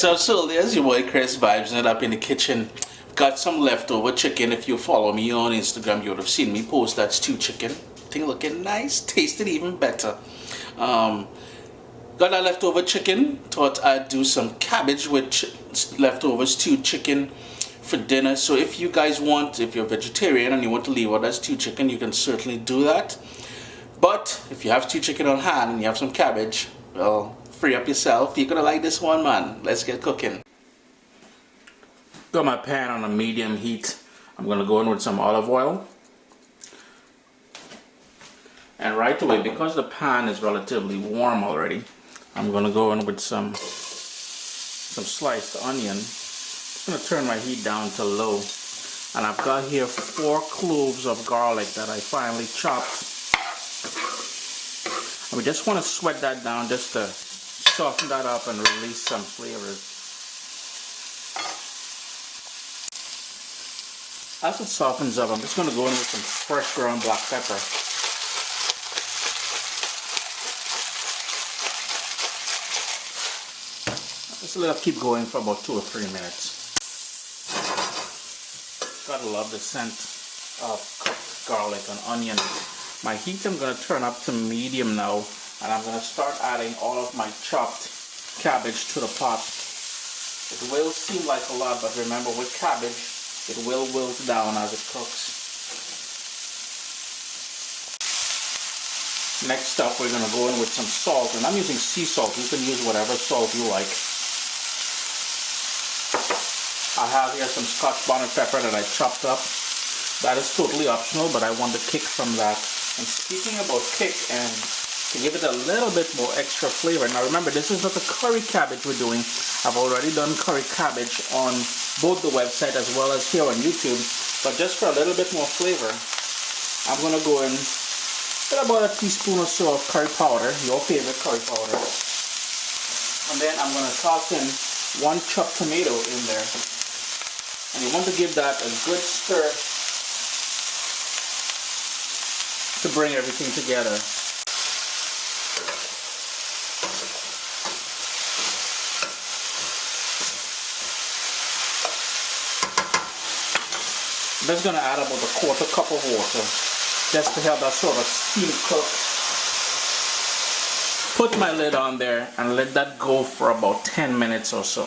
What's up, soldiers? Your boy Chris vibes it up in the kitchen. Got some leftover chicken. If you follow me on Instagram, you would have seen me post that stew chicken. Thing looking nice, tasted even better. Got that leftover chicken. Thought I'd do some cabbage with leftover stewed chicken for dinner. So if you guys want, if you're vegetarian and you want to leave out that stewed chicken, you can certainly do that. But if you have stewed chicken on hand and you have some cabbage, well, free up yourself. You're gonna like this one, man. Let's get cooking. Got my pan on a medium heat. I'm gonna go in with some olive oil. And right away, because the pan is relatively warm already, I'm gonna go in with some sliced onion. I'm gonna turn my heat down to low. And I've got here 4 cloves of garlic that I finely chopped. And we just want to sweat that down just to soften that up and release some flavors. As it softens up, I'm just going to go in with some fresh ground black pepper. Just let it keep going for about 2 or 3 minutes. Gotta love the scent of cooked garlic and onion. My heat I'm going to turn up to medium now, and I'm going to start adding all of my chopped cabbage to the pot. It will seem like a lot, but remember with cabbage, it will wilt down as it cooks. Next up, we're going to go in with some salt, and I'm using sea salt. You can use whatever salt you like. I have here some scotch bonnet pepper that I chopped up. That is totally optional, but I want the kick from that. And speaking about kick, and to give it a little bit more extra flavor. Now remember, this is not the curry cabbage we're doing. I've already done curry cabbage on both the website as well as here on YouTube. But just for a little bit more flavor, I'm going to go in with about a teaspoon or so of curry powder, your favorite curry powder. And then I'm going to toss in 1 chopped tomato in there. And you want to give that a good stir to bring everything together. I'm just going to add about a 1/4 cup of water just to help that sort of steam cook. Put my lid on there and let that go for about 10 minutes or so.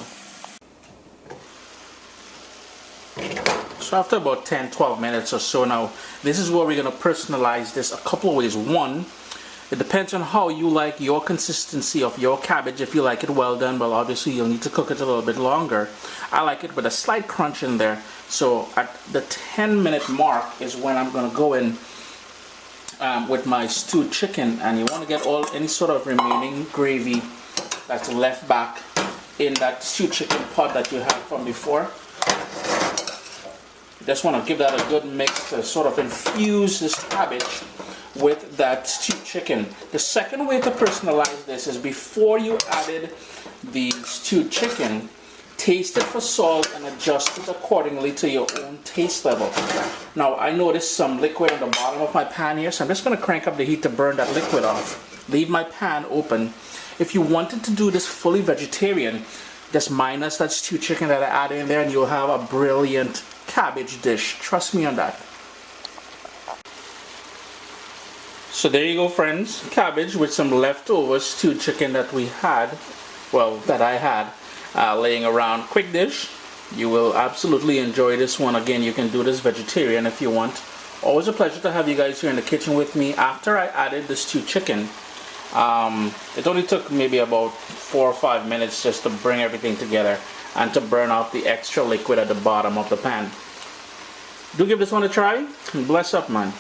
So after about 10-12 minutes or so now, this is where we're going to personalize this a couple of ways. One, it depends on how you like your consistency of your cabbage. If you like it well done, well obviously you'll need to cook it a little bit longer. I like it with a slight crunch in there. So at the 10-minute mark is when I'm going to go in with my stewed chicken, and you want to get any sort of remaining gravy that's left back in that stewed chicken pot that you had from before. Just want to give that a good mix to sort of infuse this cabbage with that stewed chicken. The second way to personalize this is before you added the stewed chicken, taste it for salt and adjust it accordingly to your own taste level. Now I noticed some liquid on the bottom of my pan here, so I'm just going to crank up the heat to burn that liquid off. Leave my pan open. If you wanted to do this fully vegetarian, just minus that stewed chicken that I added in there, and you'll have a brilliant cabbage dish. Trust me on that. So there you go, friends. Cabbage with some leftover stewed chicken that we had, well, that I had laying around. Quick dish. You will absolutely enjoy this one. Again, you can do this vegetarian if you want. Always a pleasure to have you guys here in the kitchen with me. After I added the stewed chicken, it only took maybe about 4 or 5 minutes just to bring everything together and to burn off the extra liquid at the bottom of the pan. Do give this one a try, and bless up, man.